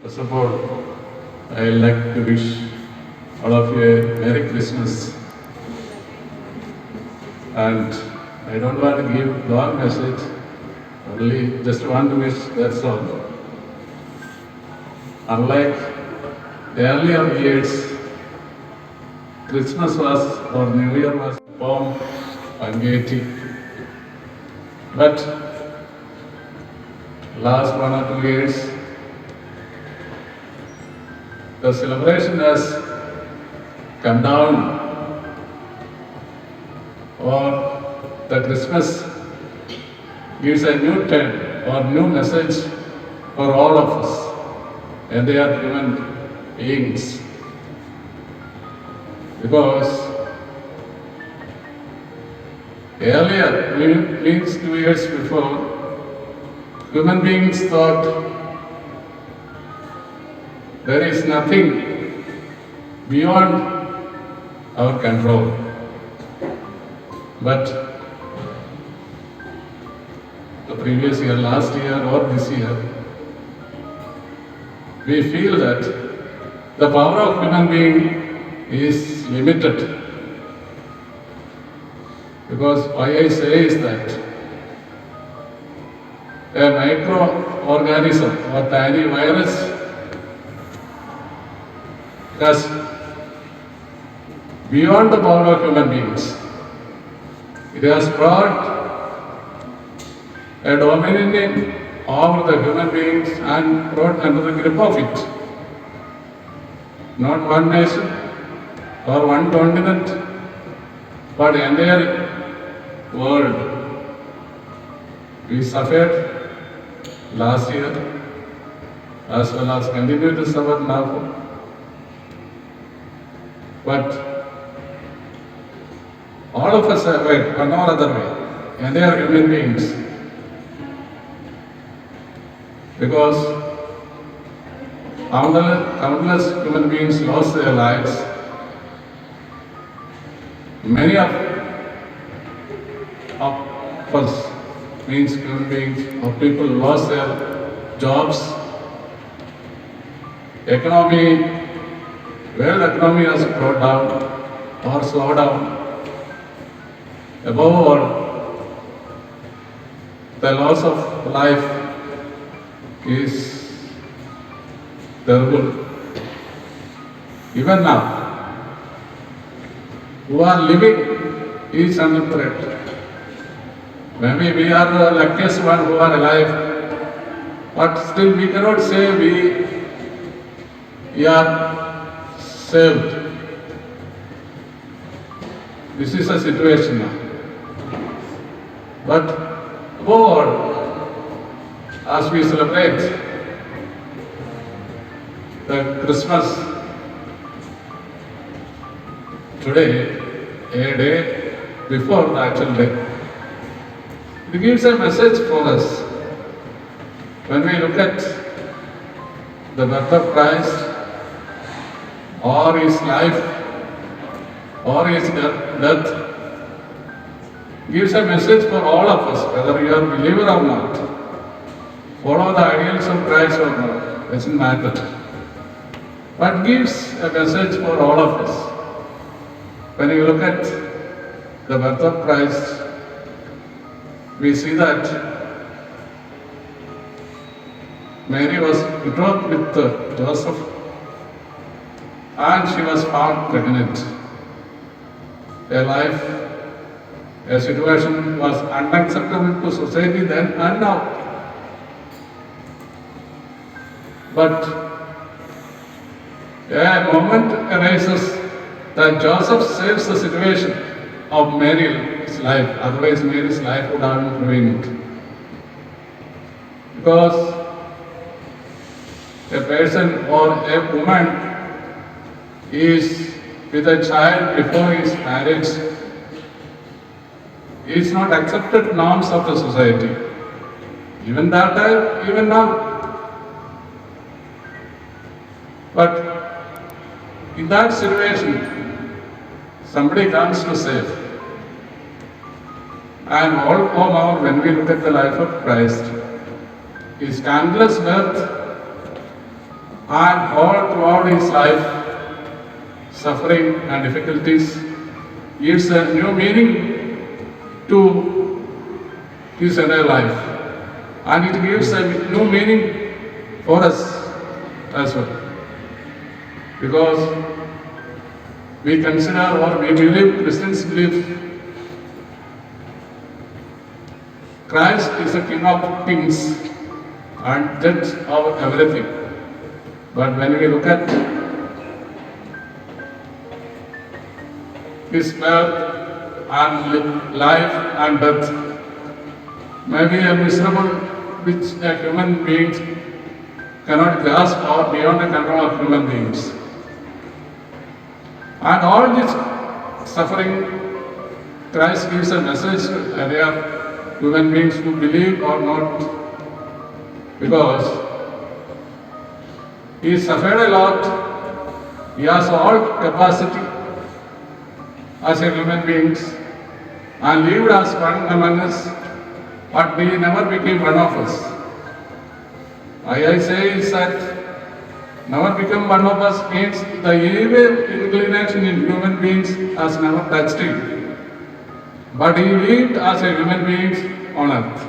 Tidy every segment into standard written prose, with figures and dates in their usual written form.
First of all, I'd like to wish all of you a Merry Christmas. And I don't want to give long message, only just want to wish, that's all. Unlike earlier years, Christmas was or New Year was pomp and gaiety. But last 1 or 2 years, the celebration has come down, or the Christmas gives a new turn or new message for all of us, and they are human beings. Because earlier, means 2 years before, human beings thought there is nothing beyond our control. But the previous year, last year, or this year, we feel that the power of human being is limited. Because why I say is that a microorganism or tiny virus has beyond the power of human beings. It has brought a dominion over the human beings and brought under the grip of it. Not one nation or one continent, but the entire world. We suffered last year as well as continue to suffer now. But all of us are right, one or other way, and they are human beings. Because countless human beings lost their lives. Many of us, means human beings or people, lost their jobs. World economy has brought down or slowed down. Above all, the loss of life is terrible. Even now, who are living is under threat. Maybe we are the luckiest one who are alive, but still we cannot say we are saved. This is a situation now. But above all, as we celebrate the Christmas today, a day before the actual day, it gives a message for us. When we look at the birth of Christ, or his life, or his death, gives a message for all of us, whether you are a believer or not. Follow the ideals of Christ or not, doesn't matter. But gives a message for all of us. When you look at the birth of Christ, we see that Mary was betrothed with Joseph, and she was found pregnant. A situation was unacceptable to society then and now. But a moment arises that Joseph saves the situation of Mary's life, otherwise Mary's life would have been ruined. Because a person or a woman is with a child before his marriage is not accepted norms of the society. Even that time, even now. But in that situation, somebody comes to save. And all more when we look at the life of Christ, his scandalous birth And all throughout his life, suffering and difficulties gives a new meaning to his entire life. And it gives a new meaning for us as well. Because we consider or we believe, Christians believe, Christ is the King of Kings and judge of everything. But when we look at his birth and life and death, maybe a miserable which a human being cannot grasp or beyond the control of human beings. And all this suffering, Christ gives a message to other human beings who believe or not, because he suffered a lot, he has all capacity as a human beings and lived as one among us, but he never became one of us. I say is that never become one of us means the evil inclination in human beings has never touched him. But he lived as a human being on earth.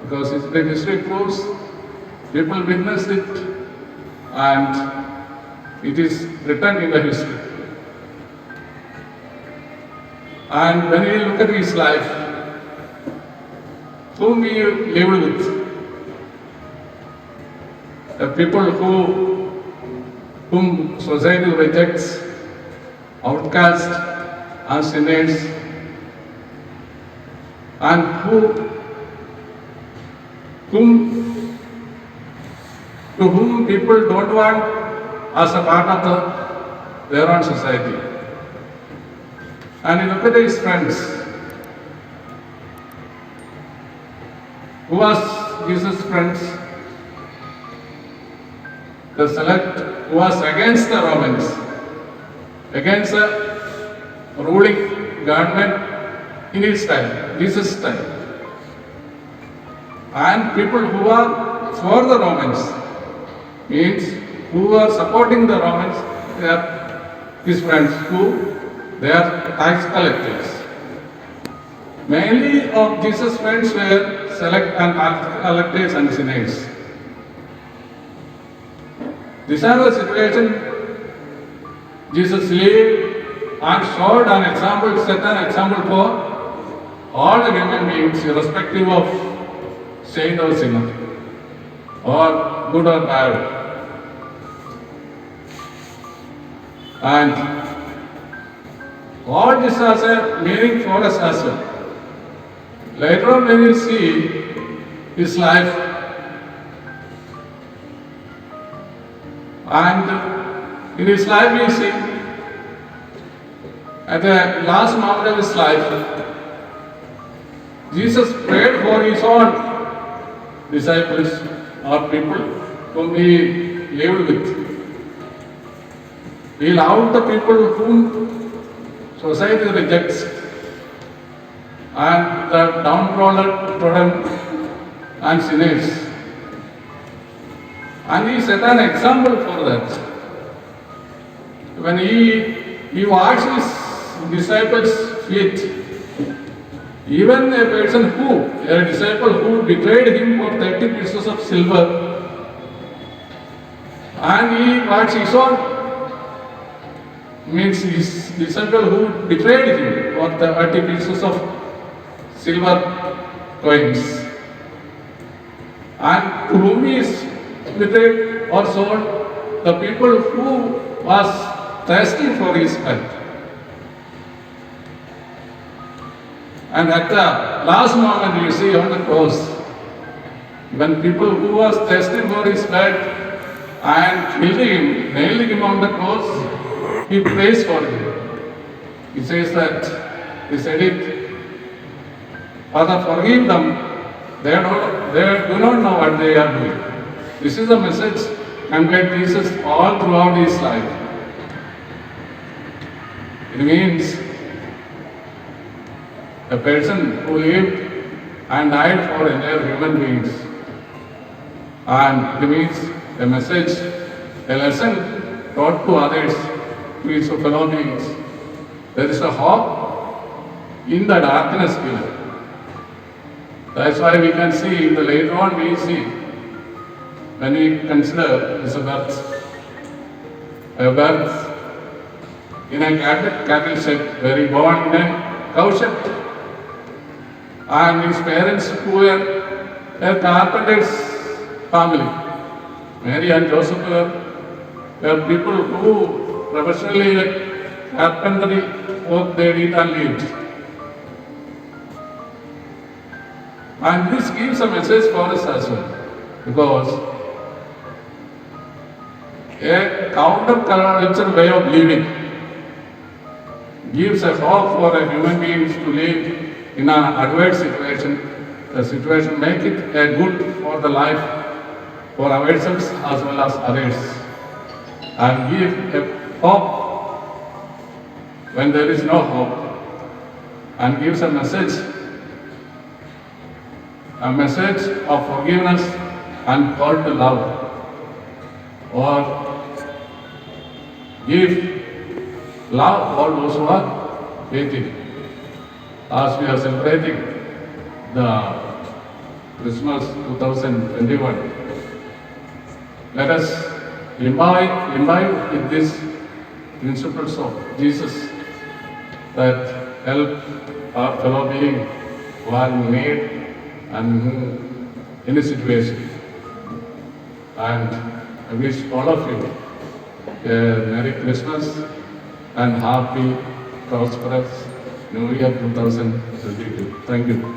Because the history proves, people witnessed it, and it is written in the history. And when we look at his life, whom he lived with, the people whom society rejects, outcast and sinners, and to whom people don't want as a part of their own society. And you look at his friends, who was Jesus' friends? The select was against the Romans, against the ruling government in his time, Jesus' time. And people who are for the Romans, means who are supporting the Romans, they are his friends, they are tax collectors. Mainly of Jesus' friends were select and tax collectors and sinners. This is the situation Jesus lived and showed an example, set an example for all the human beings, irrespective of saint or sinner, or good or bad. And all this has a meaning for us as well. Later on, when we see his life, and in his life we see, at the last moment of his life, Jesus prayed for his own disciples or people whom he lived with. He loved the people whom society rejects and the downtrodden and sinners. And he set an example for that. When he washed his disciples' feet, even a disciple who betrayed him for 30 pieces of silver, and he washed his own, means his disciple who betrayed him for 30 pieces of silver coins, and to whom he is betrayed or sold, the people who was thirsty for his blood. And at the last moment you see on the cross, when people who was thirsty for his blood and killed him, nailed him on the cross, he prays for him. He says that, he said it, Father, forgive them, they do not know what they are doing. This is the message conveyed Jesus all throughout his life. It means a person who lived and died for entire human beings. And it means a message a lesson taught to others, to his fellow beings. There is a hope in the darkness given. That's why we can see in the later on we see when we consider his a birth in a cattle shed, where he born in a cow shed, and his parents who were a carpenter's family. Mary and Joseph were people who professionally carpentry work they did and lived. And this gives a message for us as well, because a counter-culture way of living gives a hope for a human being to live in an adverse situation. The situation make it a good for the life for ourselves as well as others, and give a hope when there is no hope, and gives a message of forgiveness and call to love, or give love all those who are waiting. As we are celebrating the Christmas 2021, let us imbibe with these principles of Jesus that help our fellow being who are in need and in a situation. And I wish all of you a Merry Christmas and happy, prosperous New Year 2022. Thank you.